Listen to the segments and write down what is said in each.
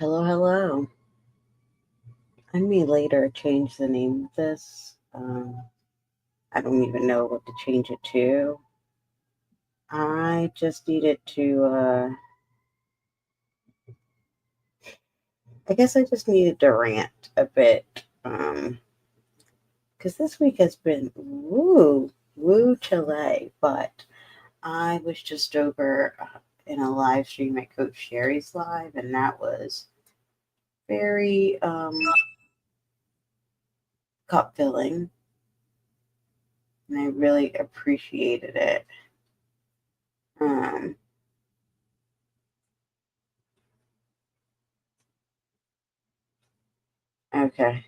Hello, hello. I may later change the name of this. I don't even know what to change it to. I just needed to, I guess I just needed to rant a bit. Because this week has been woo Chile. But I was just over in a live stream at Coach Sherry's Live, and that was very cup filling, and I really appreciated it. Um, okay.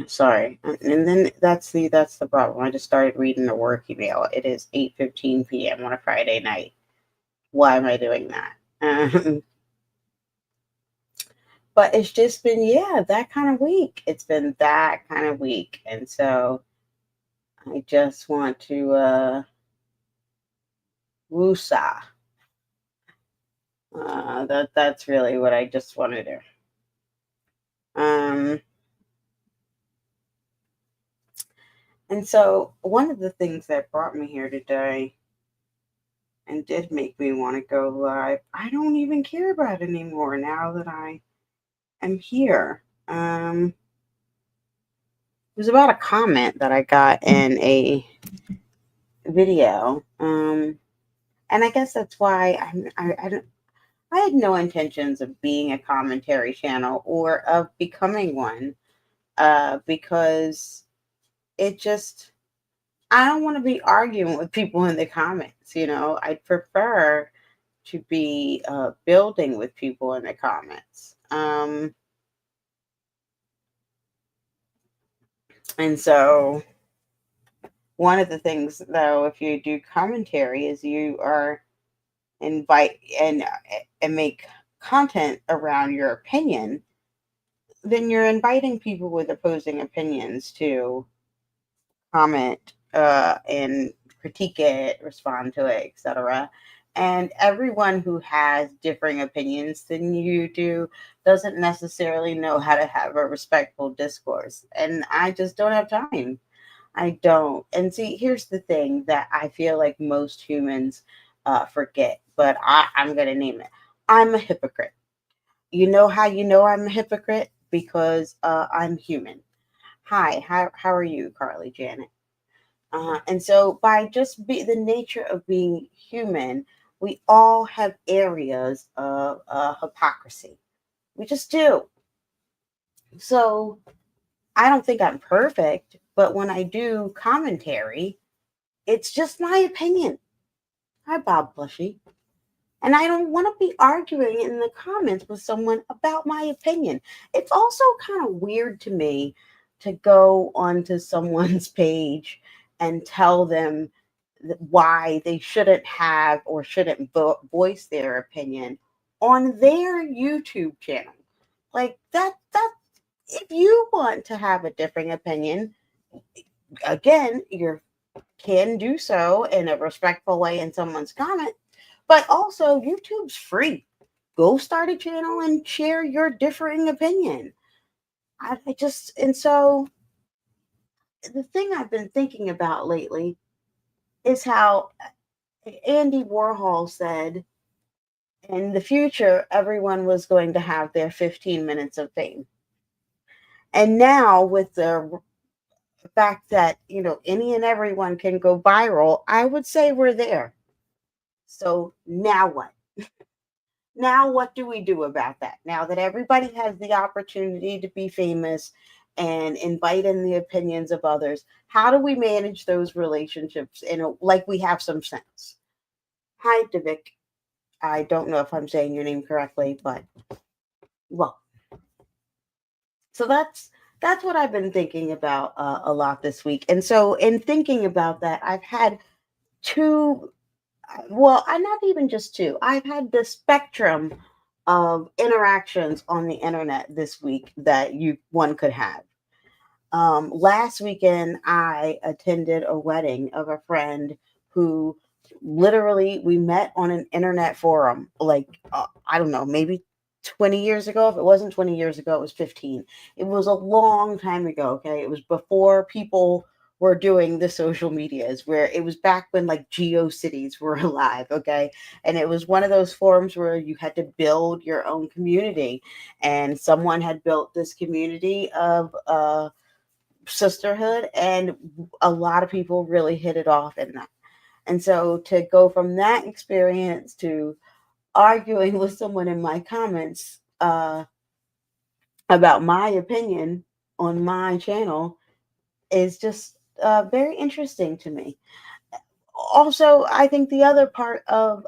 Sorry. And then that's the problem. I just started reading the work email. It is 8:15 p.m. on a Friday night. Why am I doing that? But it's just been, yeah, that kind of week. It's been that kind of week. And so I just want to woosah. That's really what I just want to do. Um and so one of the things that brought me here today and did make me want to go live, I don't even care about anymore now that I am here. It was about a comment that I got in a video. And I guess that's why I don't. I had no intentions of being a commentary channel or of becoming one, because it just I don't want to be arguing with people in the comments. I'd prefer to be building with people in the comments. And so one of the things, though, if you do commentary, is you are invite and make content around your opinion. Then you're inviting people with opposing opinions to comment and critique it, respond to it, etc. And everyone who has differing opinions than you do doesn't necessarily know how to have a respectful discourse. And I just don't have time. I don't. And see, here's the thing that I feel like most humans forget, but I'm going to name it. I'm a hypocrite. You know how you know I'm a hypocrite? Because I'm human. Hi, how are you, Carly Janet? And so, by just the nature of being human, we all have areas of hypocrisy. We just do. So, I don't think I'm perfect, but when I do commentary, it's just my opinion. Hi, Bob Bushy. And I don't want to be arguing in the comments with someone about my opinion. It's also kind of weird to me to go onto someone's page and tell them why they shouldn't have or shouldn't voice their opinion on their YouTube channel. Like that if you want to have a differing opinion, again, you can do so in a respectful way in someone's comment, but also YouTube's free. Go start a channel and share your differing opinion. I just, and so the thing I've been thinking about lately is how Andy Warhol said in the future, everyone was going to have their 15 minutes of fame. And now, with the fact that, any and everyone can go viral, I would say we're there. So now what? Now, what do we do about that? Now that everybody has the opportunity to be famous and invite in the opinions of others, how do we manage those relationships like we have some sense? Hi, Devik. I don't know if I'm saying your name correctly, but well, so that's what I've been thinking about a lot this week. And so, in thinking about that, I've had two. Well, I not even just two. I've had the spectrum of interactions on the internet this week that one could have. Last weekend, I attended a wedding of a friend who literally we met on an internet forum. Like I don't know, maybe 20 years ago. If it wasn't 20 years ago, it was 15. It was a long time ago. Okay. It was before people were doing the social medias, where it was back when like GeoCities were alive. Okay. And it was one of those forums where you had to build your own community. And someone had built this community of sisterhood, and a lot of people really hit it off in that. And so to go from that experience to arguing with someone in my comments about my opinion on my channel is just very interesting to me. Also, I think the other part of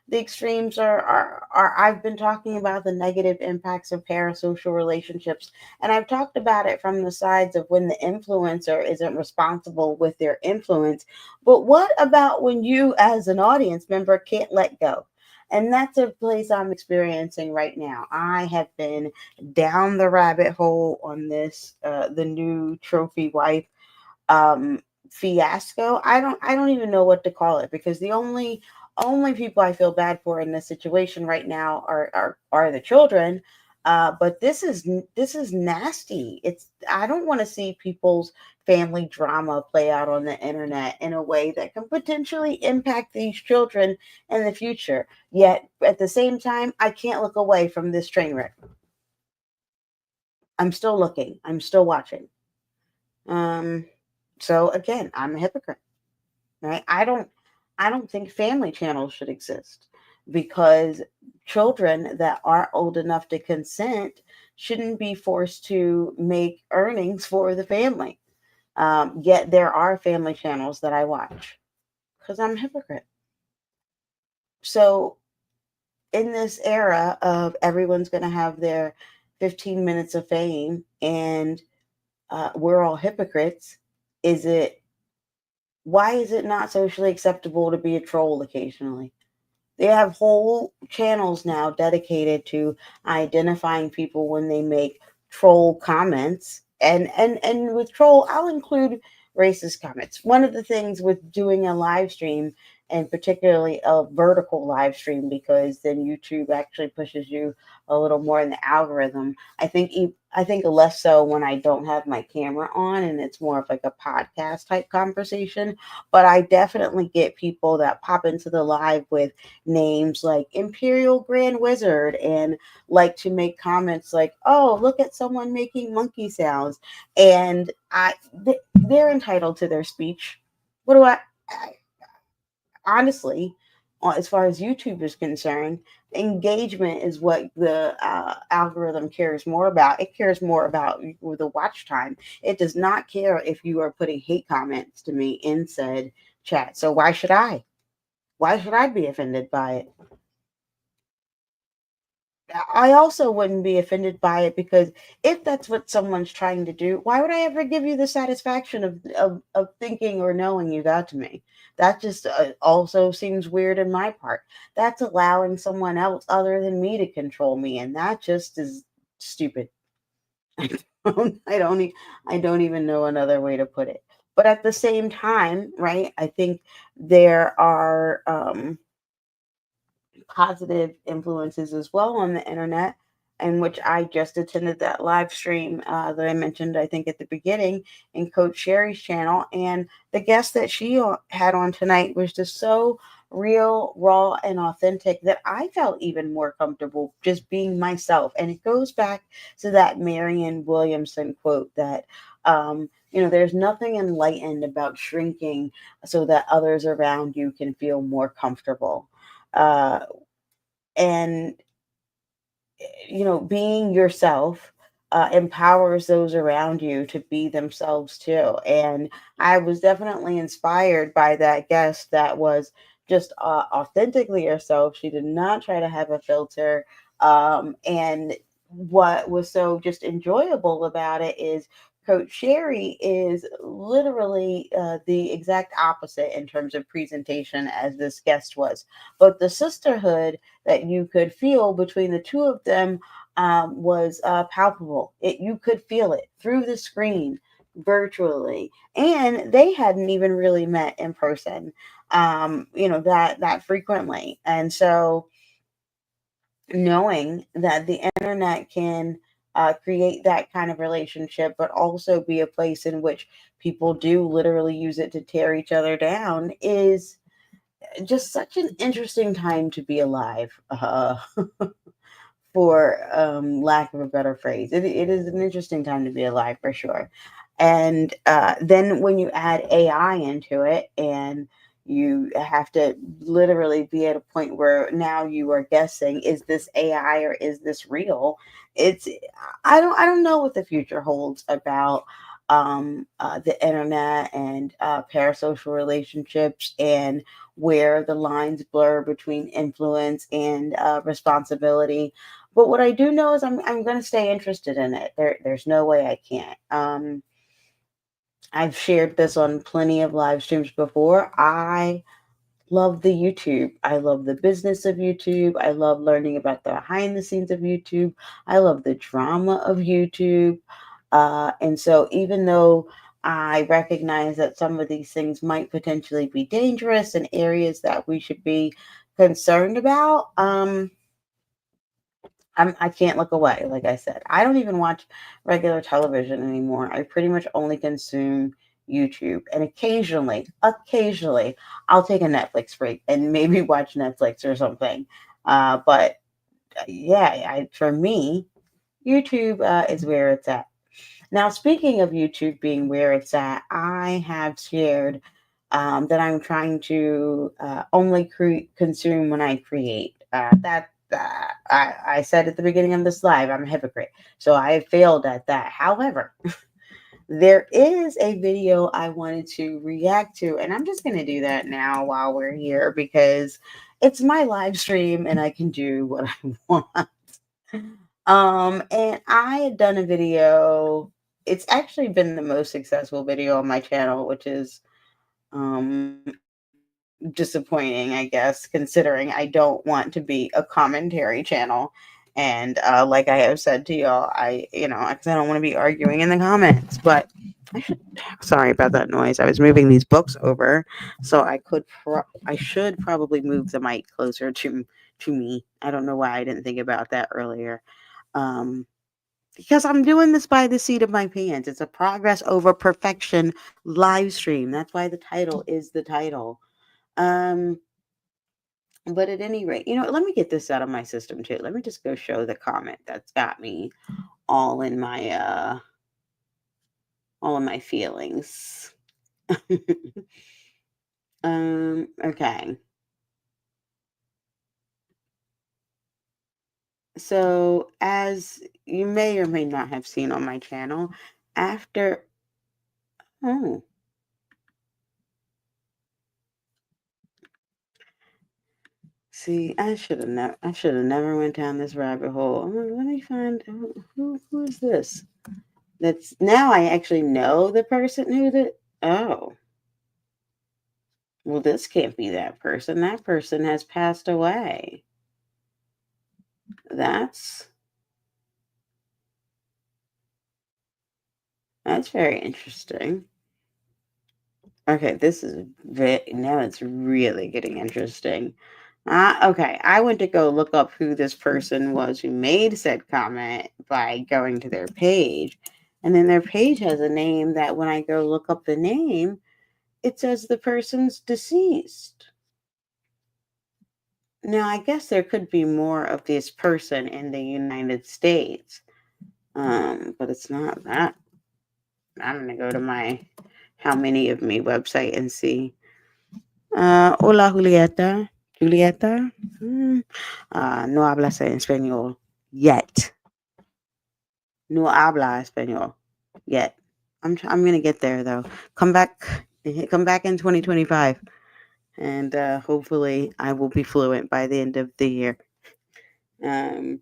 the extremes are I've been talking about the negative impacts of parasocial relationships, and I've talked about it from the sides of when the influencer isn't responsible with their influence. But what about when you, as an audience member, can't let go? And that's a place I'm experiencing right now. I have been down the rabbit hole on this, the new trophy wife um fiasco. I don't even know what to call it, because the only people I feel bad for in this situation right now are the children. But this is nasty. It's I don't want to see people's family drama play out on the internet in a way that can potentially impact these children in the future. Yet at the same time, I can't look away from this train wreck. I'm still looking. I'm still watching. Um, so again, I'm a hypocrite, right? I don't think family channels should exist, because children that aren't old enough to consent shouldn't be forced to make earnings for the family. Yet there are family channels that I watch because I'm a hypocrite. So in this era of everyone's going to have their 15 minutes of fame, and we're all hypocrites, is it why is it not socially acceptable to be a troll occasionally? They have whole channels now dedicated to identifying people when they make troll comments. And with troll, I'll include racist comments. One of the things with doing a live stream, and particularly a vertical live stream, because then YouTube actually pushes you a little more in the algorithm. I think less so when I don't have my camera on and it's more of like a podcast type conversation. But I definitely get people that pop into the live with names like Imperial Grand Wizard, and like to make comments like, "Oh, look at someone making monkey sounds," and they're entitled to their speech. What do I honestly, as far as YouTube is concerned, engagement is what the algorithm cares more about. It cares more about the watch time. It does not care if you are putting hate comments to me in said chat. So why should I? Why should I be offended by it? I also wouldn't be offended by it, because if that's what someone's trying to do, why would I ever give you the satisfaction of thinking or knowing you got to me? That just also seems weird in my part. That's allowing someone else other than me to control me, and that just is stupid. I don't, I don't even know another way to put it. But at the same time, right? I think there are positive influences as well on the internet, in which I just attended that live stream that I mentioned, I think, at the beginning, in Coach Sherry's channel. And the guest that she had on tonight was just so real, raw, and authentic that I felt even more comfortable just being myself. And it goes back to that Marianne Williamson quote that, there's nothing enlightened about shrinking so that others around you can feel more comfortable. Uh, and being yourself empowers those around you to be themselves too. And I was definitely inspired by that guest that was just authentically herself. She did not try to have a filter. And what was so just enjoyable about it is Coach Sherry is literally the exact opposite in terms of presentation as this guest was. But the sisterhood that you could feel between the two of them was palpable. You could feel it through the screen, virtually, and they hadn't even really met in person, that frequently. And so knowing that the internet can create that kind of relationship, but also be a place in which people do literally use it to tear each other down is just such an interesting time to be alive. For lack of a better phrase. It is an interesting time to be alive for sure. And then when you add AI into it, and you have to literally be at a point where now you are guessing, is this AI or is this real? It's I don't know what the future holds about the internet and parasocial relationships, and where the lines blur between influence and responsibility. But what I do know is I'm going to stay interested in it. There's no way I can't. I've shared this on plenty of live streams before. I love the YouTube. I love the business of YouTube. I love learning about the behind the scenes of YouTube. I love the drama of YouTube. And so, even though I recognize that some of these things might potentially be dangerous and areas that we should be concerned about, I can't look away. Like I said, I don't even watch regular television anymore. I pretty much only consume YouTube, and occasionally, I'll take a Netflix break and maybe watch Netflix or something. But yeah, for me, YouTube is where it's at. Now, speaking of YouTube being where it's at, I have shared that I'm trying to only consume when I create. I said at the beginning of this live, I'm a hypocrite. So I have failed at that. However, there is a video I wanted to react to, and I'm just going to do that now while we're here because it's my live stream and I can do what I want. And I had done a video. It's actually been the most successful video on my channel, which is disappointing, I guess, considering I don't want to be a commentary channel. And like I have said to y'all, because I don't want to be arguing in the comments. But I should, sorry about that noise. I was moving these books over, so I should probably move the mic closer to me. I don't know why I didn't think about that earlier. Um, because I'm doing this by the seat of my pants. It's a progress over perfection live stream. That's why the title is the title. Um, but at any rate, let me get this out of my system too. Let me just go show the comment that's got me all in my all in my feelings. Okay. So as you may or may not have seen on my channel, after oh, see, I should have never went down this rabbit hole. Let me find who is this? That's now I actually know the person who the oh. Well, this can't be that person. That person has passed away. That's that's very interesting. Okay, this is now it's really getting interesting. Okay, I went to go look up who this person was who made said comment by going to their page. And then their page has a name that when I go look up the name, it says the person's deceased. Now, I guess there could be more of this person in the United States. But it's not that. I'm gonna go to my How Many of Me website and see. Hola, Julieta. Julieta. No hablas en español yet. No habla español yet. I'm gonna get there though. Come back. Come back in 2025, and hopefully I will be fluent by the end of the year. Um,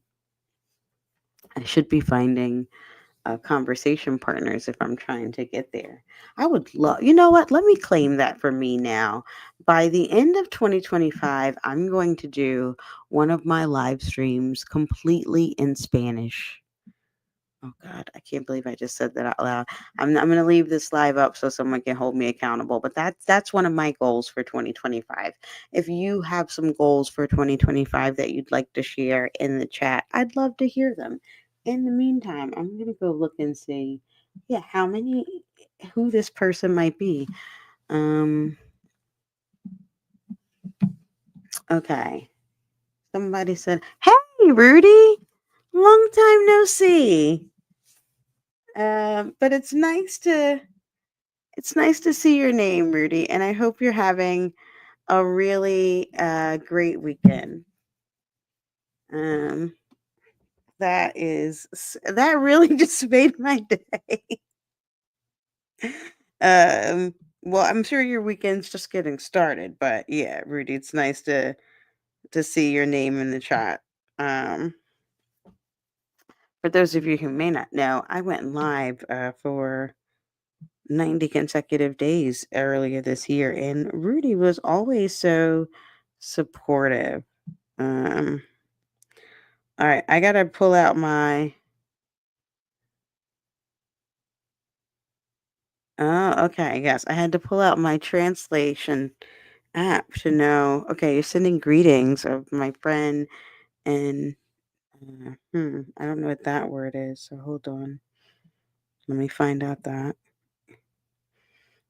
I should be finding conversation partners if I'm trying to get there. I would love, you know what? Let me claim that for me now. By the end of 2025, I'm going to do one of my live streams completely in Spanish. Oh God, I can't believe I just said that out loud. I'm going to leave this live up so someone can hold me accountable. But that's one of my goals for 2025. If you have some goals for 2025 that you'd like to share in the chat, I'd love to hear them. In the meantime, I'm going to go look and see, yeah, who this person might be. Um, okay. Somebody said, "Hey, Rudy, long time no see." But it's nice to see your name, Rudy, and I hope you're having a really great weekend. Um, that really just made my day. um, well, I'm sure your weekend's just getting started, but yeah, Rudy, it's nice to see your name in the chat. Um, for those of you who may not know, I went live for 90 consecutive days earlier this year, and Rudy was always so supportive. Um, all right, I gotta pull out my. Oh, okay. Yes, I had to pull out my translation app to know. Okay, you're sending greetings of my friend, and I don't know what that word is. So hold on. Let me find out that.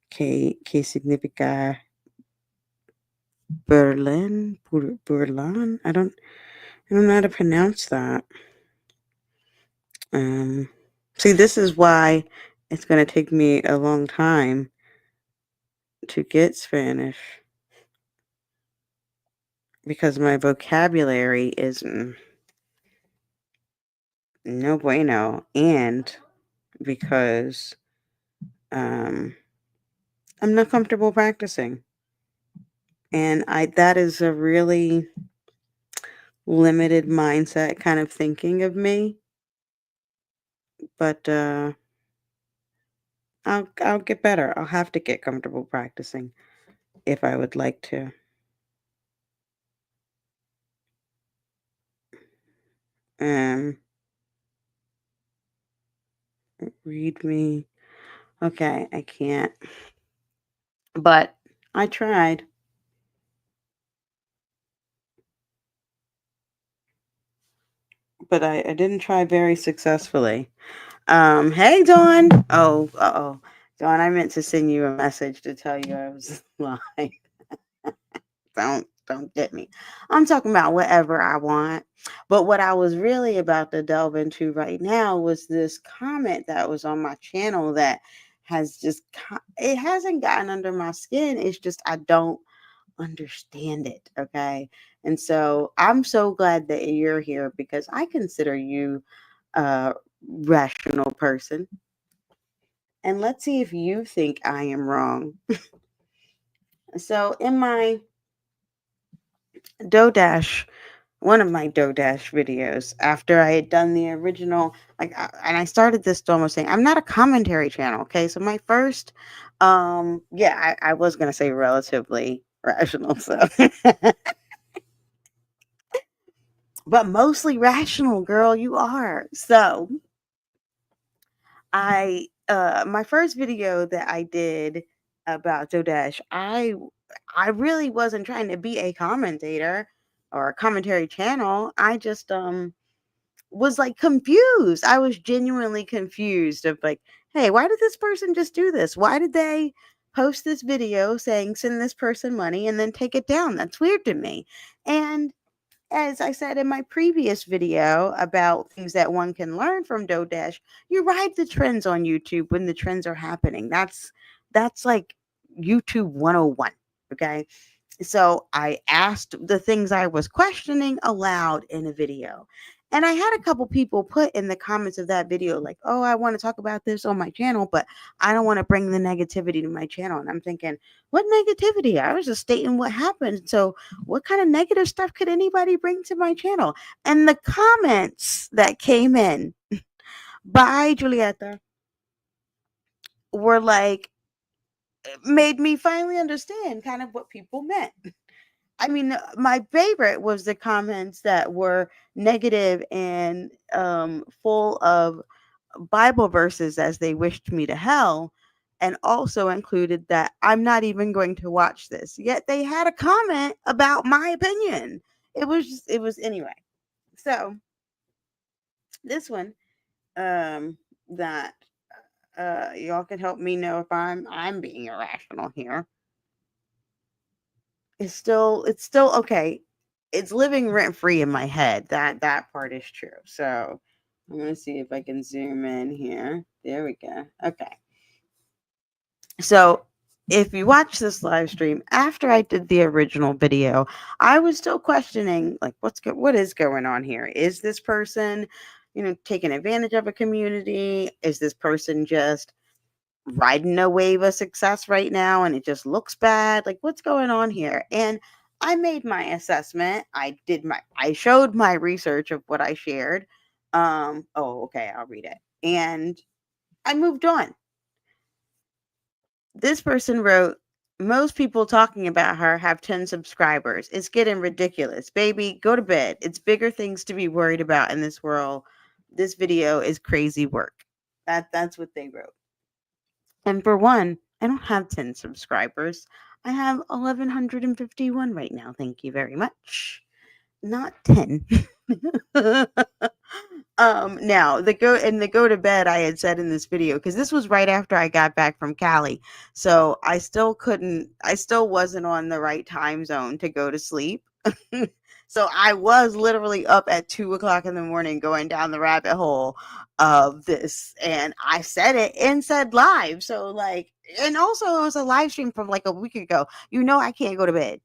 Que significa Berlin? Berlin? I don't know how to pronounce that. Um, See, this is why it's going to take me a long time to get Spanish because my vocabulary is no bueno, and because um, I'm not comfortable practicing, and I that is a really limited mindset kind of thinking of me. But I'll get better. I'll have to get comfortable practicing if I would like to. Um, Read me. Okay, I can't. But I tried. But I didn't try very successfully. Hey Dawn. Oh, oh, Dawn. I meant to send you a message to tell you I was live. Don't get me. I'm talking about whatever I want. But what I was really about to delve into right now was this comment that was on my channel that has it hasn't gotten under my skin. It's just I don't understand it. Okay. And so I'm so glad that you're here because I consider you a rational person. And let's see if you think I am wrong. So in my DoDash, one of my DoDash videos, after I had done the original, and I started this almost saying, I'm not a commentary channel. Okay. So my first, yeah, I was going to say relatively rational. So, but mostly rational, girl, you are. So my first video that I did about Jodash, I really wasn't trying to be a commentator or a commentary channel. I just was like confused. I was genuinely confused of like, hey, why did this person just do this? Why did they post this video saying send this person money and then take it down? That's weird to me. And as I said in my previous video about things that one can learn from Dodash, you ride the trends on YouTube when the trends are happening. That's like YouTube 101. Okay. So I asked the things I was questioning aloud in a video. And I had a couple people put in the comments of that video, like, oh, I want to talk about this on my channel, but I don't want to bring the negativity to my channel. And I'm thinking, what negativity? I was just stating what happened. So, what kind of negative stuff could anybody bring to my channel? And the comments that came in by Julieta were like, made me finally understand kind of what people meant. I mean, my favorite was the comments that were negative and full of Bible verses as they wished me to hell, and also included that I'm not even going to watch this. Yet they had a comment about my opinion. It was anyway. So this one, that y'all can help me know if I'm being irrational here. It's still okay. It's living rent free in my head. That part is true. So I'm gonna see if I can zoom in here. There we go. Okay. So if you watch this live stream after I did the original video, I was still questioning like what is going on here? Is this person, taking advantage of a community? Is this person just riding a wave of success right now and it just looks bad? Like what's going on here? And I made my assessment. I showed my research of what I shared. Oh, okay, I'll read it. And I moved on. This person wrote, most people talking about her have 10 subscribers. It's getting ridiculous. Baby, go to bed. It's bigger things to be worried about in this world. This video is crazy work. That's what they wrote. And for one, I don't have 10 subscribers. I have 1151 right now. Thank you very much. Not 10. Now the go to bed I had said in this video, because this was right after I got back from Cali. So I still wasn't on the right time zone to go to sleep. So I was literally up at 2 o'clock in the morning going down the rabbit hole of this. And I said it and said live. So like, and also it was a live stream from like a week ago. I can't go to bed.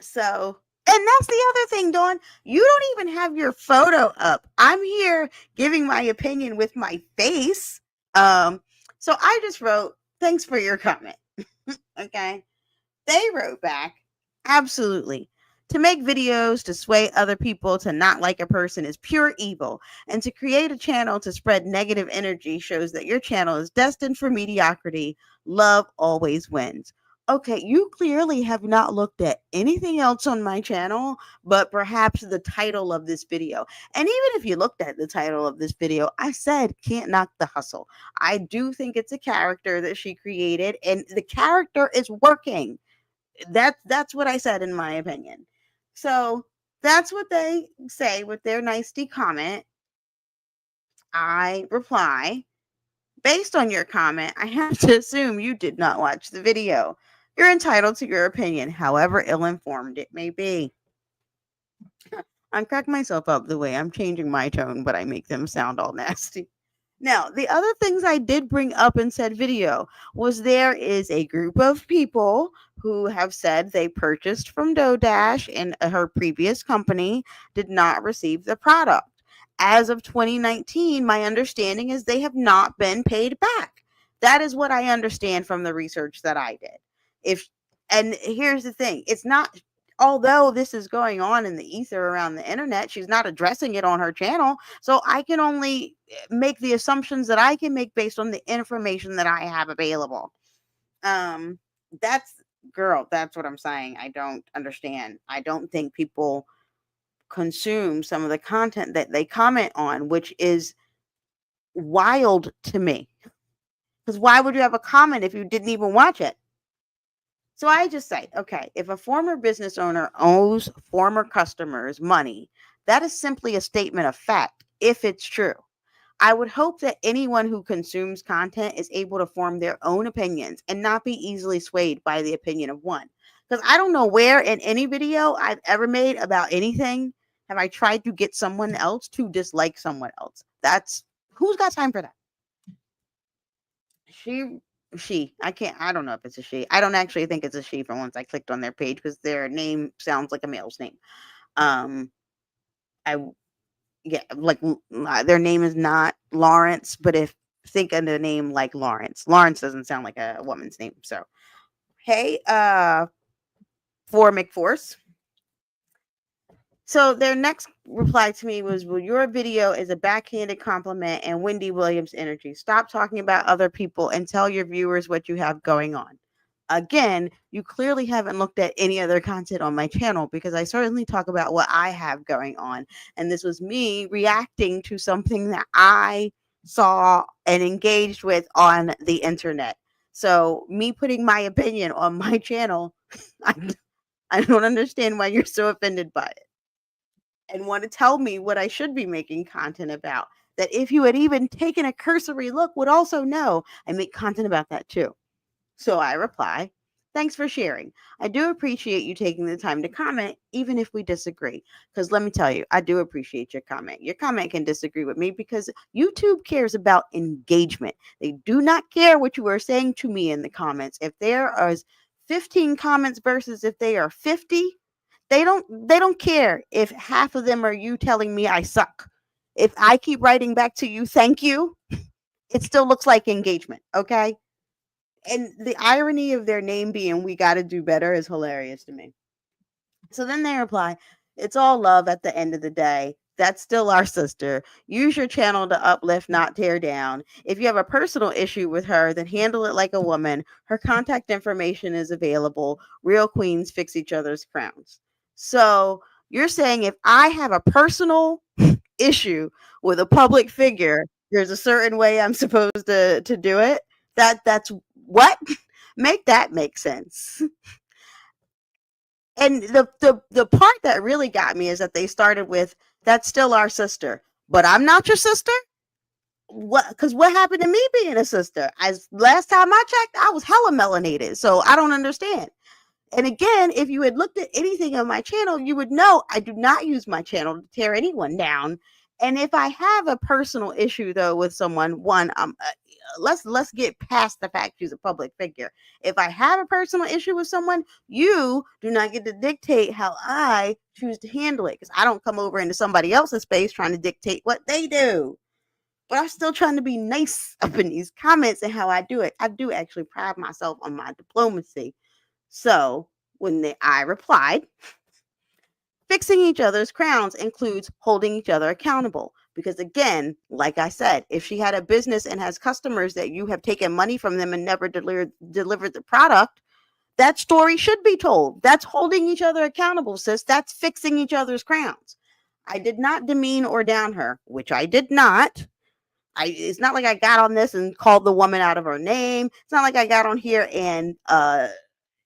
So, and that's the other thing, Dawn. You don't even have your photo up. I'm here giving my opinion with my face. So I just wrote, thanks for your comment. Okay. They wrote back, absolutely. To make videos to sway other people to not like a person is pure evil. And to create a channel to spread negative energy shows that your channel is destined for mediocrity. Love always wins. Okay, you clearly have not looked at anything else on my channel, but perhaps the title of this video. And even if you looked at the title of this video, I said, can't knock the hustle. I do think it's a character that she created, and the character is working. That's what I said in my opinion. So that's what they say with their nicety comment. I reply, based on your comment, I have to assume you did not watch the video. You're entitled to your opinion, however ill-informed it may be. I'm cracking myself up the way I'm changing my tone, but I make them sound all nasty. Now, the other things I did bring up in said video was there is a group of people who have said they purchased from DoorDash and her previous company did not receive the product. As of 2019, my understanding is they have not been paid back. That is what I understand from the research that I did. And here's the thing, it's not, although this is going on in the ether around the internet, she's not addressing it on her channel. So I can only make the assumptions that I can make based on the information that I have available. That's that's what I'm saying. I don't understand. I don't think people consume some of the content that they comment on, which is wild to me. Because why would you have a comment if you didn't even watch it? So I just say, okay, if a former business owner owes former customers money, that is simply a statement of fact, if it's true. I would hope that anyone who consumes content is able to form their own opinions and not be easily swayed by the opinion of one. Because I don't know where in any video I've ever made about anything have I tried to get someone else to dislike someone else. That's who's got time for that? I don't know if it's a she. I don't actually think it's a she for once I clicked on their page because their name sounds like a male's name. I Yeah, like their name is not Lawrence, but if think of the name like Lawrence doesn't sound like a woman's name. So hey, for McForce. So their next reply to me was, well, your video is a backhanded compliment and Wendy Williams energy. Stop talking about other people and tell your viewers what you have going on. Again, you clearly haven't looked at any other content on my channel because I certainly talk about what I have going on. And this was me reacting to something that I saw and engaged with on the internet. So, me putting my opinion on my channel, I, I don't understand why you're so offended by it and want to tell me what I should be making content about. That if you had even taken a cursory look, would also know I make content about that too. So I reply, thanks for sharing. I do appreciate you taking the time to comment, even if we disagree. Because let me tell you, I do appreciate your comment. Your comment can disagree with me because YouTube cares about engagement. They do not care what you are saying to me in the comments. If there are 15 comments versus if they are 50, they don't care if half of them are you telling me I suck. If I keep writing back to you, thank you, it still looks like engagement, okay? And the irony of their name being "We Gotta Do Better" is hilarious to me. So then they reply, "It's all love at the end of the day. That's still our sister. Use your channel to uplift, not tear down. If you have a personal issue with her, then handle it like a woman. Her contact information is available. Real queens fix each other's crowns." So you're saying if I have a personal issue with a public figure, there's a certain way I'm supposed to do it? That's what? Make that make sense. And the part that really got me is that they started with, "That's still our sister." But I'm not your sister? What happened to me being a sister? As last time I checked, I was hella melanated. So I don't understand. And again, if you had looked at anything on my channel, you would know I do not use my channel to tear anyone down. And if I have a personal issue though with someone, let's get past the fact she's a public figure. If I have a personal issue with someone, you do not get to dictate how I choose to handle it, because I don't come over into somebody else's space trying to dictate what they do. But I'm still trying to be nice up in these comments and how I do it. I do actually pride myself on my diplomacy. So I replied, fixing each other's crowns includes holding each other accountable. Because again, like I said, if she had a business and has customers that you have taken money from them and never delivered the product, that story should be told. That's holding each other accountable, sis. That's fixing each other's crowns. I did not demean or down her, which I did not. It's not like I got on this and called the woman out of her name. It's not like I got on here and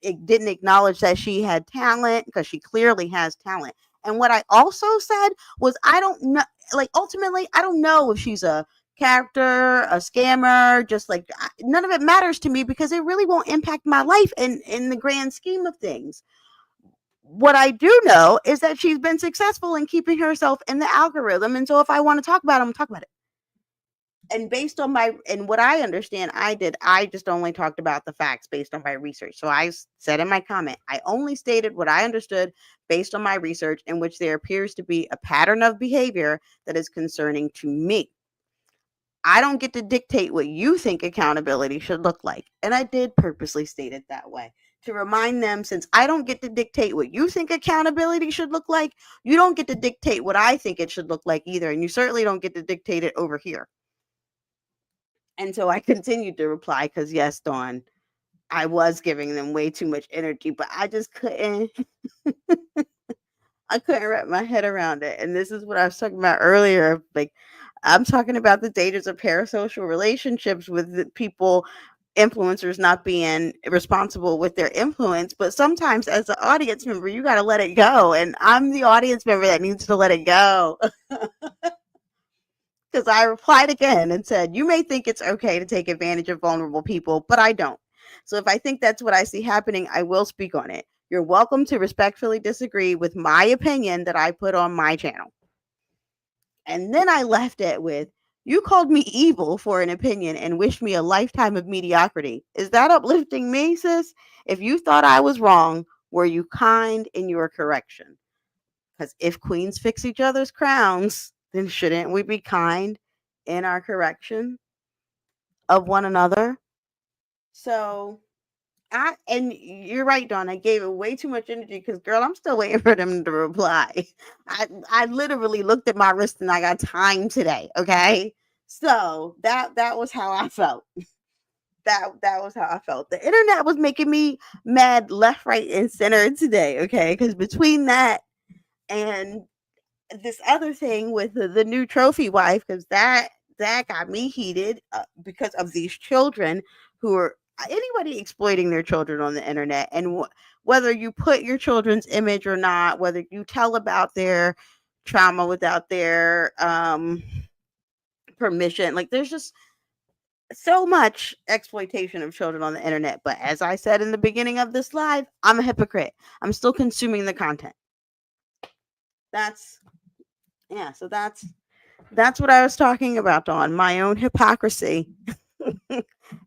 it didn't acknowledge that she had talent, because she clearly has talent. And what I also said was, I don't know, like, ultimately, I don't know if she's a character, a scammer, just like, none of it matters to me because it really won't impact my life in the grand scheme of things. What I do know is that she's been successful in keeping herself in the algorithm. And so if I want to talk about it, I'm going to talk about it. And based on what I understand, I just only talked about the facts based on my research. So I said in my comment, I only stated what I understood based on my research, in which there appears to be a pattern of behavior that is concerning to me. I don't get to dictate what you think accountability should look like. And I did purposely state it that way to remind them, since I don't get to dictate what you think accountability should look like, you don't get to dictate what I think it should look like either. And you certainly don't get to dictate it over here. And so I continued to reply because, yes, Dawn, I was giving them way too much energy, but I just couldn't. I couldn't wrap my head around it. And this is what I was talking about earlier. Like, I'm talking about the dangers of parasocial relationships with the people, influencers not being responsible with their influence. But sometimes, as an audience member, you got to let it go. And I'm the audience member that needs to let it go. Because I replied again and said, "You may think it's okay to take advantage of vulnerable people, but I don't. So if I think that's what I see happening, I will speak on it. You're welcome to respectfully disagree with my opinion that I put on my channel." And then I left it with, "You called me evil for an opinion and wished me a lifetime of mediocrity. Is that uplifting me, sis? If you thought I was wrong, were you kind in your correction? Because if queens fix each other's crowns, then shouldn't we be kind in our correction of one another?" So and you're right, Dawn. I gave it way too much energy because, girl, I'm still waiting for them to reply. I literally looked at my wrist and I got time today. Okay, so that was how I felt. that was how I felt. The internet was making me mad left, right, and center today. Okay, because between that and this other thing with the new trophy wife, because that got me heated because of these children who are anybody exploiting their children on the internet, and whether you put your children's image or not, whether you tell about their trauma without their permission, like there's just so much exploitation of children on the internet. But as I said in the beginning of this live, I'm a hypocrite. I'm still consuming the content. That's yeah, so that's what I was talking about, Dawn. My own hypocrisy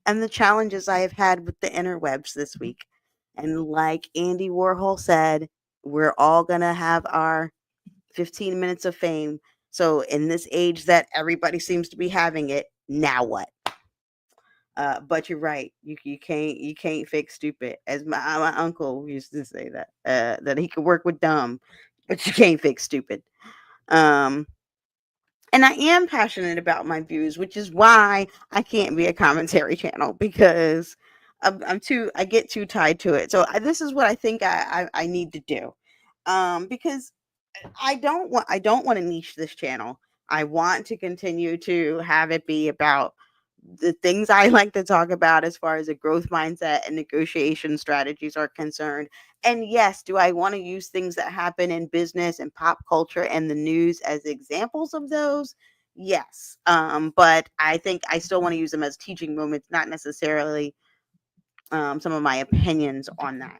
and the challenges I have had with the interwebs this week. And like Andy Warhol said, we're all gonna have our 15 minutes of fame. So in this age that everybody seems to be having it, now what? But you're right. You can't fix stupid. As my uncle used to say that he could work with dumb, but you can't fix stupid. Um, and I am passionate about my views, which is why I can't be a commentary channel because I get too tied to it. So this is what I think I need to do, because I don't want to niche this channel. I want to continue to have it be about the things I like to talk about as far as a growth mindset and negotiation strategies are concerned. And yes, do I want to use things that happen in business and pop culture and the news as examples of those? Yes. But I think I still want to use them as teaching moments, not necessarily some of my opinions on that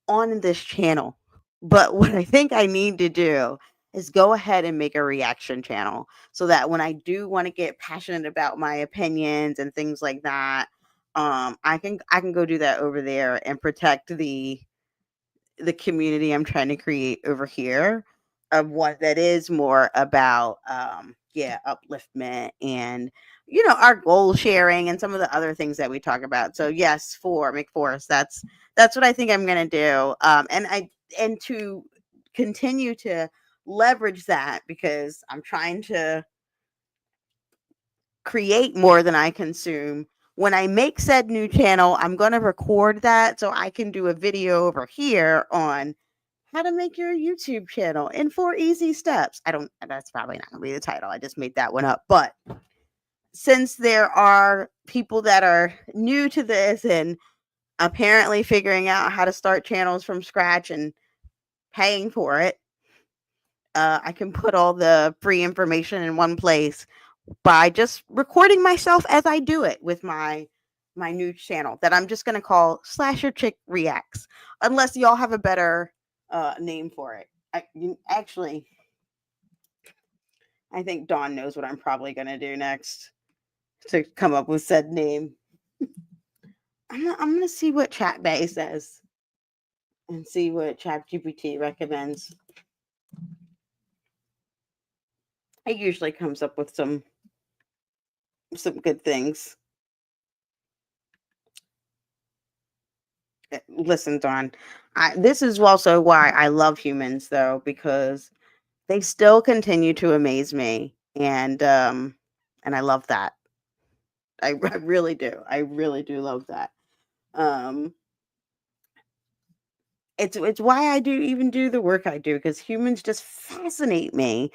on this channel. But what I think I need to do is go ahead and make a reaction channel so that when I do want to get passionate about my opinions and things like that, I can go do that over there and protect the community I'm trying to create over here of what that is more about yeah, upliftment and our goal sharing and some of the other things that we talk about. So yes, for McForce, that's what I think I'm going to do. And to continue to leverage that because I'm trying to create more than I consume. When I make said new channel, I'm going to record that so I can do a video over here on how to make your YouTube channel in 4 easy steps. That's probably not going to be the title. I just made that one up. But since there are people that are new to this and apparently figuring out how to start channels from scratch and paying for it, I can put all the free information in one place by just recording myself as I do it with my new channel that I'm just gonna call Slasher Chick Reacts, unless y'all have a better name for it. Actually, I think Dawn knows what I'm probably gonna do next to come up with said name. I'm gonna see what Chat Bay says and see what ChatGPT recommends. It usually comes up with some good things. Listen, Dawn, this is also why I love humans, though, because they still continue to amaze me, and I love that. I really do. I really do love that. Um, it's why I do even do the work I do because humans just fascinate me.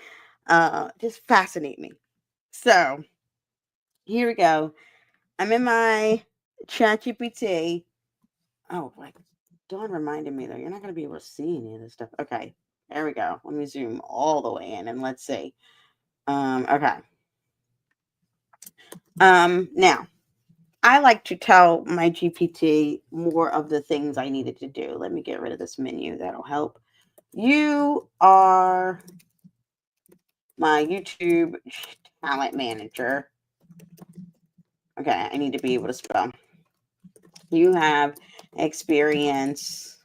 Just fascinate me. So here we go. I'm in my ChatGPT. Oh, like Dawn reminded me though, you're not gonna be able to see any of this stuff. Okay, there we go. Let me zoom all the way in and let's see. Okay. Now I like to tell my GPT more of the things I needed to do. Let me get rid of this menu. That'll help. You are my YouTube talent manager. Okay, I need to be able to spell. You have experience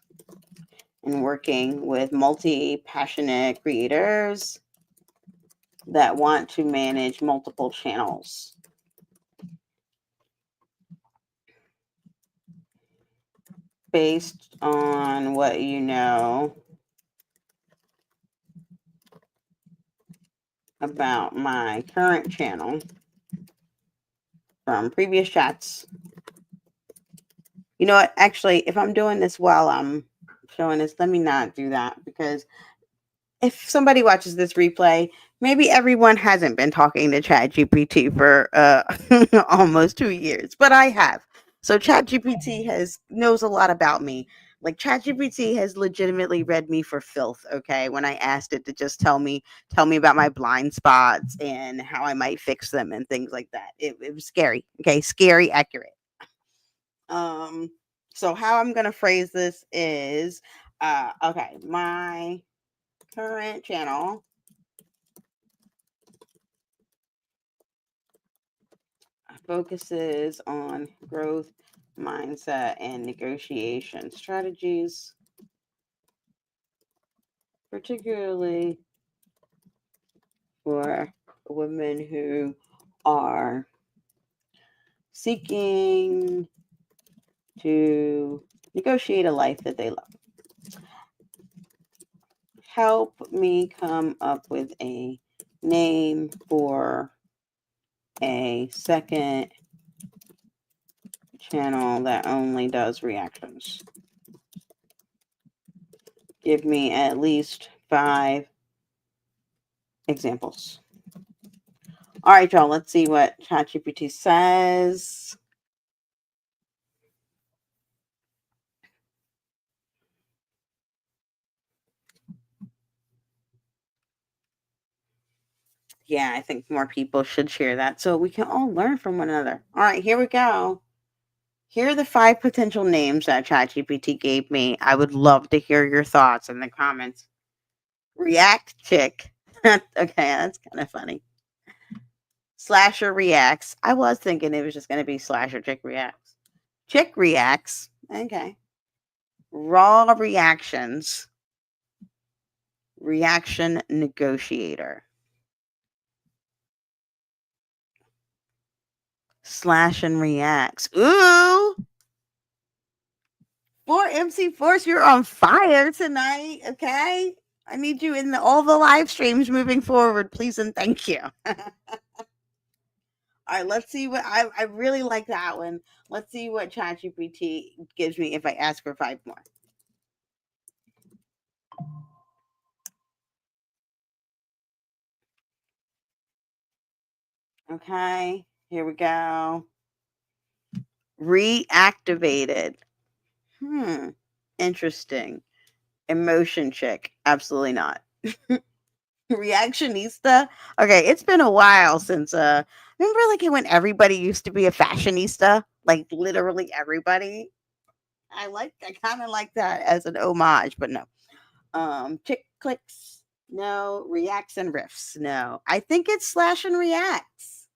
in working with multi-passionate creators that want to manage multiple channels. Based on what you know about my current channel from previous chats, You know what? Actually, if I'm doing this while I'm showing this, let me not do that because if somebody watches this replay, maybe everyone hasn't been talking to ChatGPT for almost 2 years, but I have. So ChatGPT has knows a lot about me. Like ChatGPT has legitimately read me for filth. Okay, when I asked it to just tell me about my blind spots and how I might fix them and things like that. It was scary. Okay, scary, accurate. Um, so how I'm gonna phrase this is, okay, my current channel focuses on growth mindset and negotiation strategies, particularly for women who are seeking to negotiate a life that they love. Help me come up with a name for a second channel that only does reactions. Give me at least 5 examples. All right, y'all, let's see what ChatGPT says. Yeah, I think more people should share that so we can all learn from one another. All right, here we go. Here are the 5 potential names that ChatGPT gave me. I would love to hear your thoughts in the comments. React Chick. Okay, that's kind of funny. Slasher Reacts. I was thinking it was just going to be Slasher Chick Reacts. Chick Reacts. Okay. Raw Reactions. Reaction Negotiator. Slash and Reacts. Ooh. For MC Force, you're on fire tonight. Okay. I need you in all the live streams moving forward, please and thank you. All right, let's see what I really like that one. Let's see what ChatGPT gives me if I ask for 5 more. Okay, here we go. Reactivated. Interesting. Emotion chick. Absolutely not. Reactionista. Okay, it's been a while since remember like when everybody used to be a fashionista? Like literally everybody. I kind of like that as an homage, but no. Chick clicks, no. Reacts and riffs, no. I think it's slash and reacts.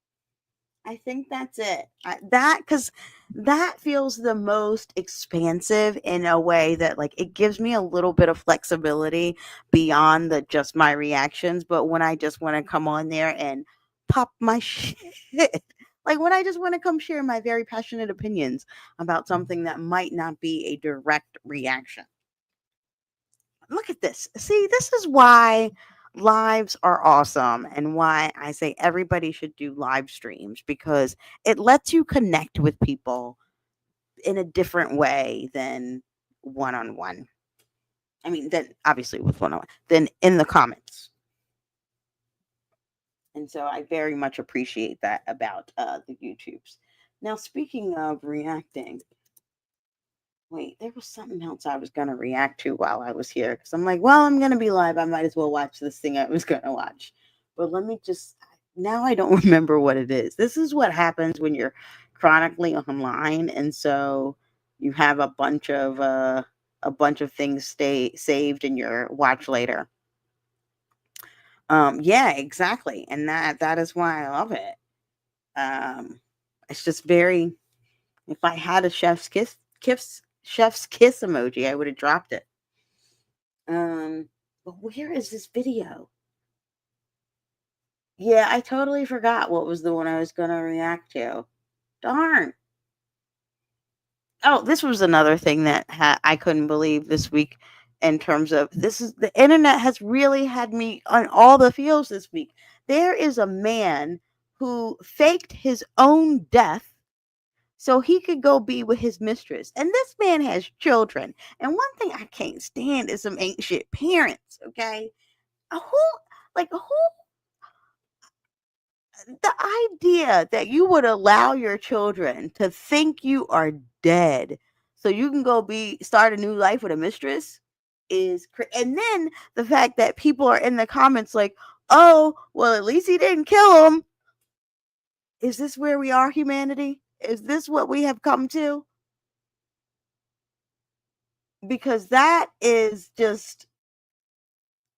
I think that's it. That because that feels the most expansive in a way that like it gives me a little bit of flexibility beyond the just my reactions. But when I just want to come on there and pop my shit, like when I just want to come share my very passionate opinions about something that might not be a direct reaction. Look at this. See, this is why lives are awesome and why I say everybody should do live streams because it lets you connect with people in a different way than one on one. I mean, then obviously with one on one, then in the comments. And so I very much appreciate that about the YouTubes. Now, speaking of reacting, wait, there was something else I was gonna react to while I was here because I'm like, well, I'm gonna be live. I might as well watch this thing I was gonna watch. But let me just now I don't remember what it is. This is what happens when you're chronically online, and so you have a bunch of things stay saved in your watch later. Yeah, exactly, and that is why I love it. It's just very. If I had a chef's kiss emoji, I would have dropped it. But where is this video? Yeah, I totally forgot what was the one I was gonna react to. Darn. Oh, this was another thing that I couldn't believe this week in terms of this is the internet has really had me on all the feels this week. There is a man who faked his own death so he could go be with his mistress. And this man has children. And one thing I can't stand is some ain't shit parents, okay? Who, like, who, the idea that you would allow your children to think you are dead so you can go start a new life with a mistress is and then the fact that people are in the comments like, oh, well, at least he didn't kill him. Is this where we are, humanity? Is this what we have come to? Because that is just,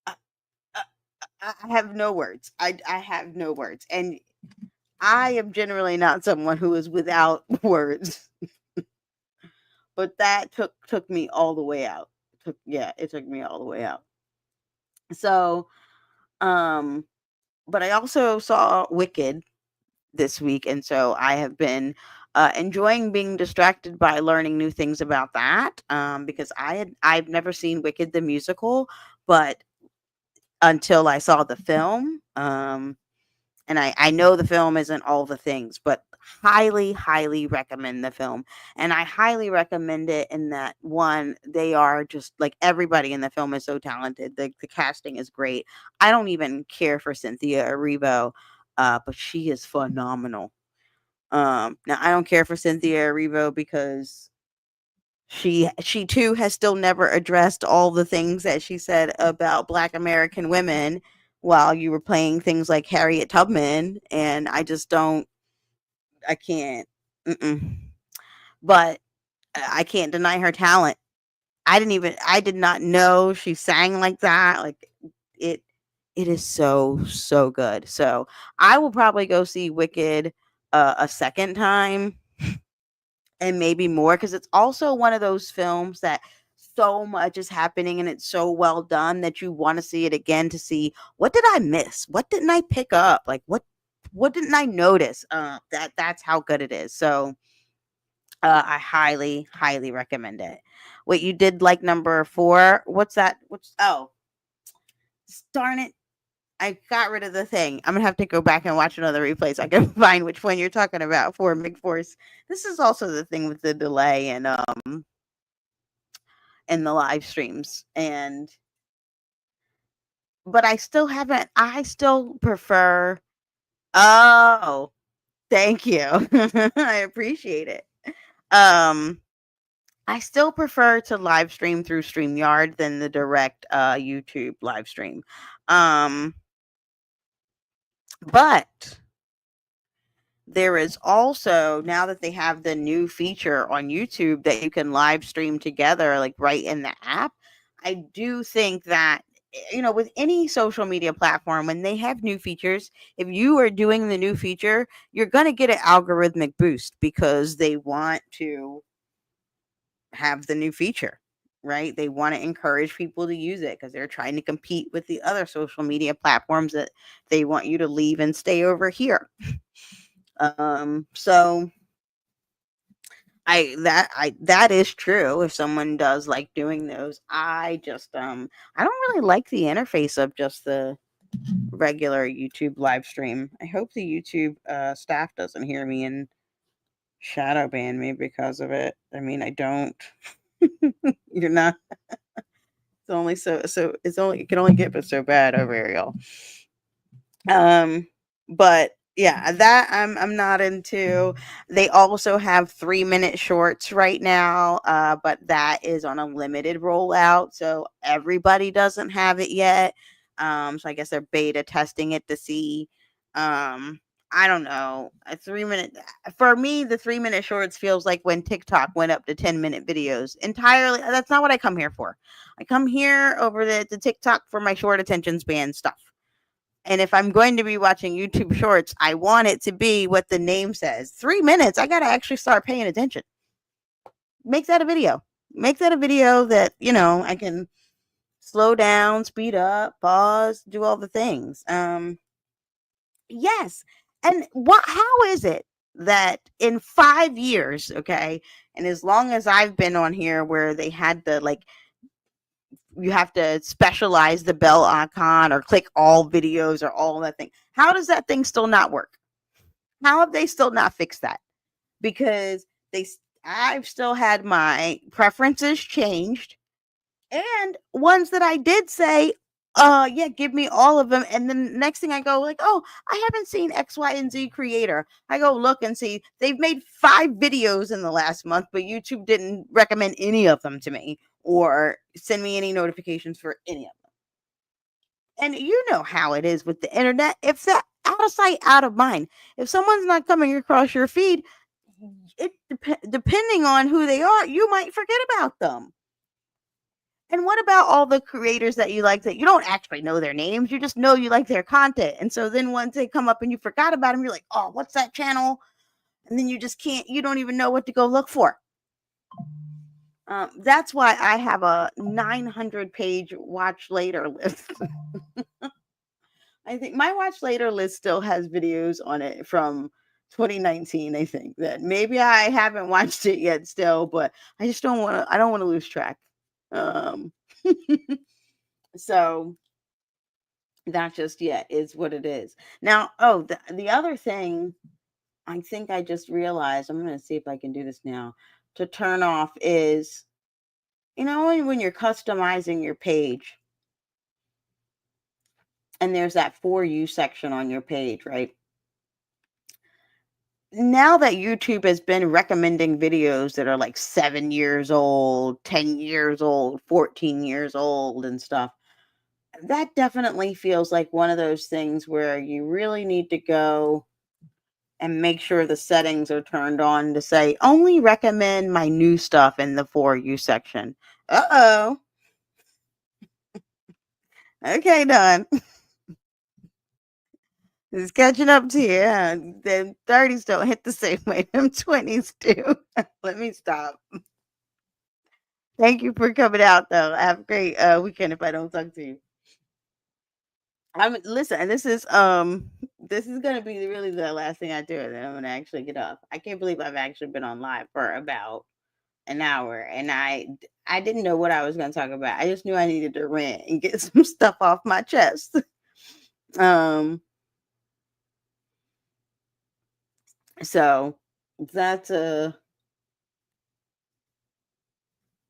I have no words. I have no words. And I am generally not someone who is without words. But that took me all the way out. It took me all the way out. So, but I also saw Wicked this week, and so I have been enjoying being distracted by learning new things about that. Because I've never seen Wicked the musical, but until I saw the film, and I know the film isn't all the things, but highly recommend the film. And I highly recommend it in that, one, they are just like, everybody in the film is so talented. The casting is great. I don't even care for Cynthia Erivo, but she is phenomenal. Now I don't care for Cynthia Erivo because she too has still never addressed all the things that she said about Black American women while you were playing things like Harriet Tubman, and I just don't, I can't. Mm-mm. But I can't deny her talent. I did not know she sang like that. Like, it, it is so good. So I will probably go see Wicked a second time and maybe more, because it's also one of those films that so much is happening and it's so well done that you want to see it again to see, what did I miss, what didn't I pick up, like what didn't I notice. That's how good it is. So I highly recommend it. Wait, you did like number 4? What's that? What's, oh, darn it, I got rid of the thing. I'm gonna have to go back and watch another replay so I can find which one you're talking about for McForce. This is also the thing with the delay and the live streams. And but I still haven't, I still prefer, oh, thank you. I appreciate it. Um I still prefer to live stream through StreamYard than the direct YouTube live stream. Um but there is also, now that they have the new feature on YouTube that you can live stream together, like right in the app, I do think that, with any social media platform, when they have new features, if you are doing the new feature, you're going to get an algorithmic boost because they want to have the new feature, right? They want to encourage people to use it because they're trying to compete with the other social media platforms that they want you to leave and stay over here. So that is true. If someone does like doing those, I just I don't really like the interface of just the regular YouTube live stream. I hope the YouTube staff doesn't hear me and shadow ban me because of it. I mean, I don't. You're not. It's only it can only get but so bad over here, y'all. But yeah, that I'm not into. They also have 3-minute shorts right now, but that is on a limited rollout, so everybody doesn't have it yet. So I guess they're beta testing it to see. I don't know. A 3-minute, for me, the 3-minute shorts feels like when TikTok went up to 10-minute videos. Entirely, that's not what I come here for. I come here over the TikTok for my short attention span stuff. And if I'm going to be watching YouTube shorts, I want it to be what the name says. 3 minutes. I got to actually start paying attention. Make that a video. Make that a video that, I can slow down, speed up, pause, do all the things. Yes. And how is it that in 5 years, okay, and as long as I've been on here, where they had the, like, you have to specialize the bell icon or click all videos or all that thing. How does that thing still not work? How have they still not fixed that? Because I've still had my preferences changed, and ones that I did say, yeah, give me all of them. And then next thing I go like, oh, I haven't seen X, Y, and Z creator. I go look and see they've made 5 videos in the last month, but YouTube didn't recommend any of them to me or send me any notifications for any of them. And you know how it is with the internet. If that out of sight, out of mind. If someone's not coming across your feed, depending on who they are, you might forget about them. And what about all the creators that you like that you don't actually know their names? You just know you like their content. And so then once they come up and you forgot about them, you're like, oh, what's that channel? And then you just can't, you don't even know what to go look for. That's why I have a 900-page watch later list. I think my watch later list still has videos on it from 2019. I think that maybe I haven't watched it yet still, but I just don't want to, I don't want to lose track. So that just is what it is. Now, oh, the other thing I think I just realized, I'm going to see if I can do this now, to turn off is, you know, when you're customizing your page and there's that For You section on your page, right? Now that YouTube has been recommending videos that are like 7 years old, 10 years old, 14 years old and stuff, that definitely feels like one of those things where you really need to go and make sure the settings are turned on to say only recommend my new stuff in the For You section. Uh-oh. Okay, done. It's catching up to you. Huh? The 30s don't hit the same way them 20s do. Let me stop. Thank you for coming out, though. Have a great weekend if I don't talk to you. Listen, this is gonna be really the last thing I do, and then I'm gonna actually get off. I can't believe I've actually been on live for about an hour, and I didn't know what I was gonna talk about. I just knew I needed to rant and get some stuff off my chest. So that's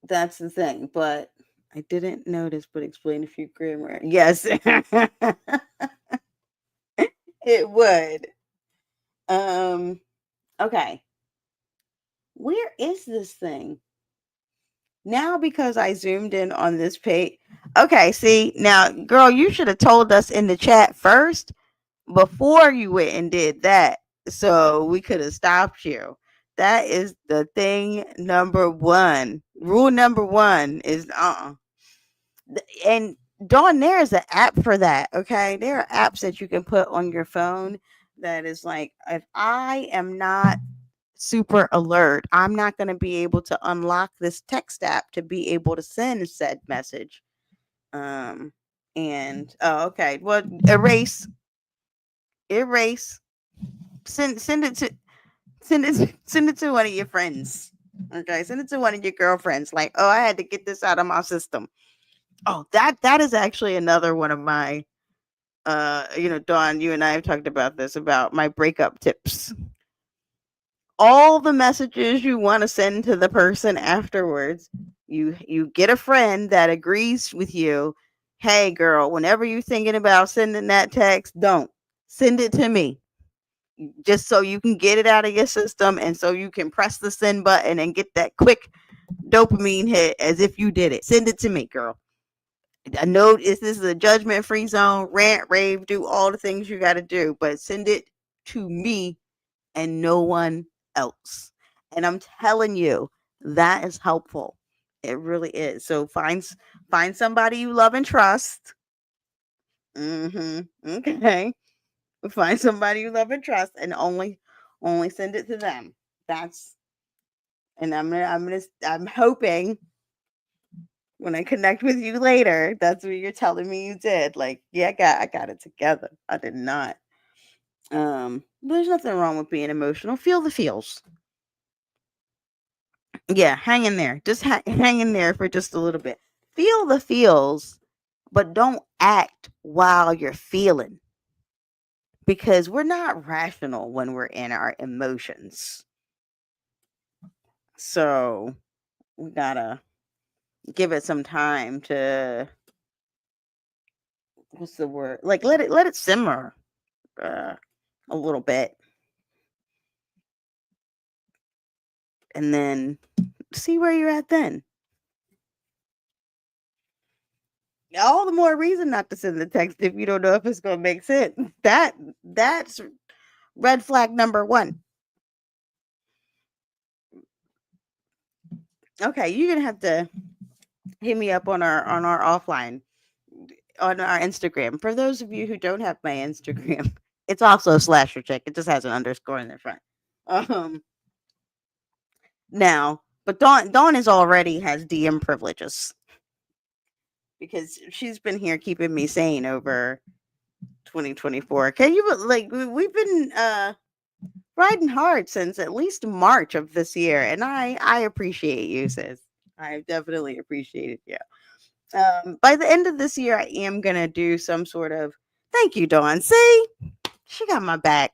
that's the thing, but I didn't notice, but explain a few grammar. Yes, it would. Okay. Where is this thing? Now because I zoomed in on this page. Okay, see, now girl, you should have told us in the chat first before you went and did that. So we could have stopped you. That is the thing number one. Rule number one is and Dawn, there is an app for that. Okay. There are apps that you can put on your phone that is like, if I am not super alert, I'm not going to be able to unlock this text app to be able to send said message. And oh, okay. Well, erase, send it to send it to one of your friends. Okay, send it to one of your girlfriends. Like, oh, I had to get this out of my system. Oh, that is actually another one of my Dawn, you and I have talked about this, about my breakup tips. All the messages you want to send to the person afterwards, you get a friend that agrees with you. Hey girl, whenever you're thinking about sending that text, don't send it to me, just so you can get it out of your system and so you can press the send button and get that quick dopamine hit as if you did it. Send it to me, girl. I know this is a judgment free zone, rant, rave, do all the things you got to do, but send it to me and no one else. And I'm telling you, that is helpful. It really is. So find somebody you love and trust. Okay. Find somebody you love and trust, and only send it to them. That's and I'm hoping when I connect with you later, that's what you're telling me you did. Like, yeah, I got it together. I did not. There's nothing wrong with being emotional. Feel the feels. Yeah, hang in there. Just hang in there for just a little bit. Feel the feels, but don't act while you're feeling, because we're not rational when we're in our emotions. So we gotta give it some time to, what's the word? Like let it simmer uh, a little bit, and then see where you're at then. All the more reason not to send the text if you don't know if it's gonna make sense. That's red flag number one. Okay, you're gonna have to hit me up on our offline, on our Instagram. For those of you who don't have my Instagram, it's also slasher chick. It just has an underscore in the front. Um Now, but Dawn is already has DM privileges because she's been here keeping me sane over 2024. Can you like we've been riding hard since at least March of this year, and I appreciate you, sis. I definitely appreciated you. By the end of this year, I am gonna do some sort of thank you, Dawn. See, she got my back.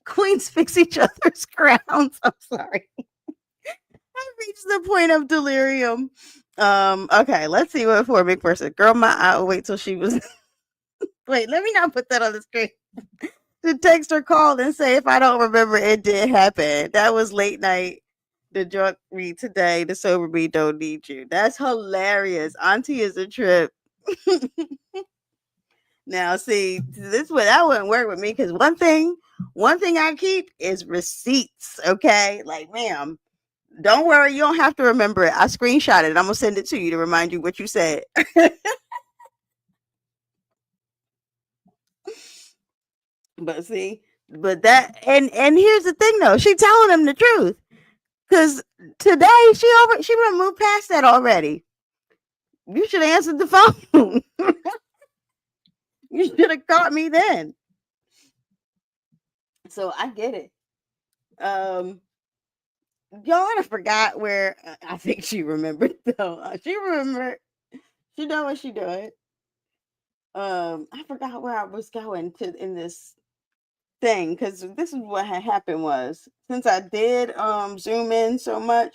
Queens fix each other's crowns. I'm sorry. I reached the point of delirium. Okay, let's see what for a big person. Girl, I'll wait till she was wait, let me not put that on the screen. To text or call and say if I don't remember it did happen. That was late night. The drunk me today, the sober me don't need you. That's hilarious. Auntie is a trip. Now, see, this way that wouldn't work with me because one thing I keep is receipts. Okay, like, ma'am, don't worry, you don't have to remember it. I screenshot it. I'm gonna send it to you to remind you what you said. But see, but that and here's the thing though, she telling him the truth because today she would moved past that already. You should have answered the phone. You should have caught me then. So I get it. Um, y'all, I forgot where. I think she remembered though. She remembered. She know what she doing. I forgot where I was going to in this thing because this is what had happened was since I did zoom in so much,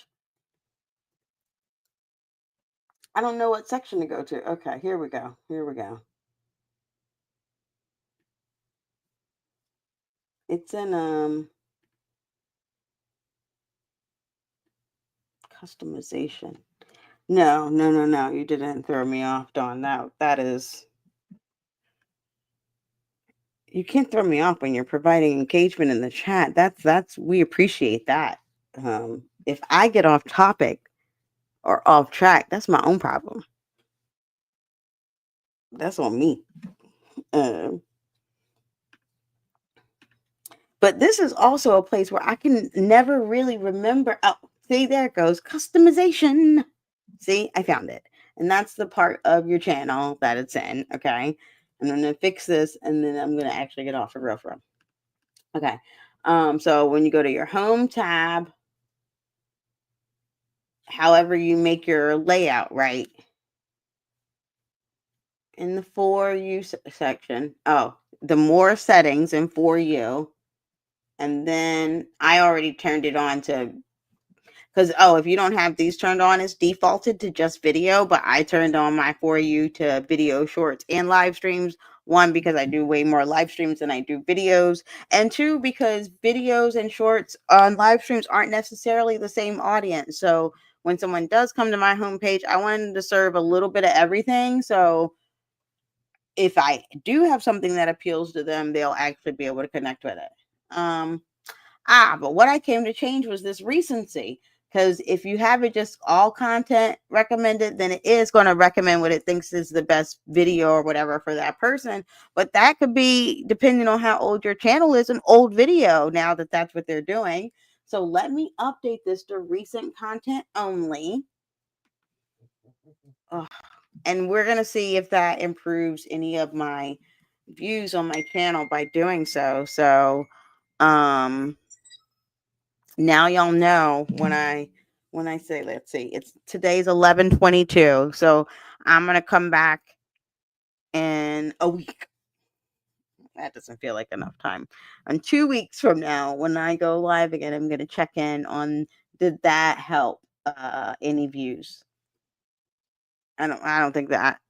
I don't know what section to go to. Okay, here we go. Here we go. It's in customization. No, no, no, no. You didn't throw me off, Dawn. That is, you can't throw me off when you're providing engagement in the chat. That's we appreciate that. If I get off topic or off track, that's my own problem. That's on me. Um, but this is also a place where I can never really remember. Oh, see, there it goes. Customization. See, I found it. And that's the part of your channel that it's in. Okay. I'm going to fix this and then I'm going to actually get off for real. Okay. So when you go to your home tab, however you make your layout, right? In the For You section, oh, the more settings in For You. And then I already turned it on to, because, oh, if you don't have these turned on, it's defaulted to just video, but I turned on my For You to video shorts and live streams. One, because I do way more live streams than I do videos. And two, because videos and shorts on live streams aren't necessarily the same audience. So when someone does come to my homepage, I wanted to serve a little bit of everything. So if I do have something that appeals to them, they'll actually be able to connect with it. But what I came to change was this recency. Because if you have it just all content recommended, then it is going to recommend what it thinks is the best video or whatever for that person. But that could be, depending on how old your channel is, an old video now that that's what they're doing. So let me update this to recent content only. Ugh. And we're going to see if that improves any of my views on my channel by doing so. So, now y'all know when I say, let's see, it's today's 11/22. So I'm going to come back in a week. That doesn't feel like enough time. And 2 weeks from now, when I go live again, I'm going to check in on did that help any views? I don't think that.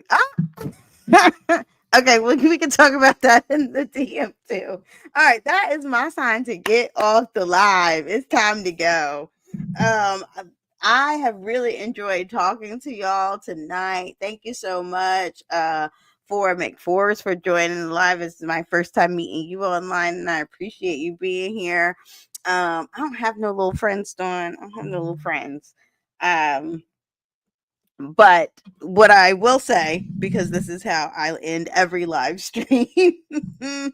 Ah! Okay, well, we can talk about that in the DM too. All right, that is my sign to get off the live. It's time to go. Um, I have really enjoyed talking to y'all tonight. Thank you so much for McForest for joining the live. This is my first time meeting you online, and I appreciate you being here. I don't have no little friends, Dawn. I don't have no little friends. But what I will say, because this is how I end every live stream, is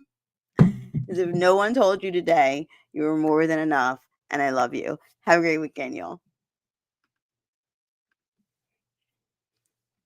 if no one told you today, you were more than enough, and I love you. Have a great weekend, y'all.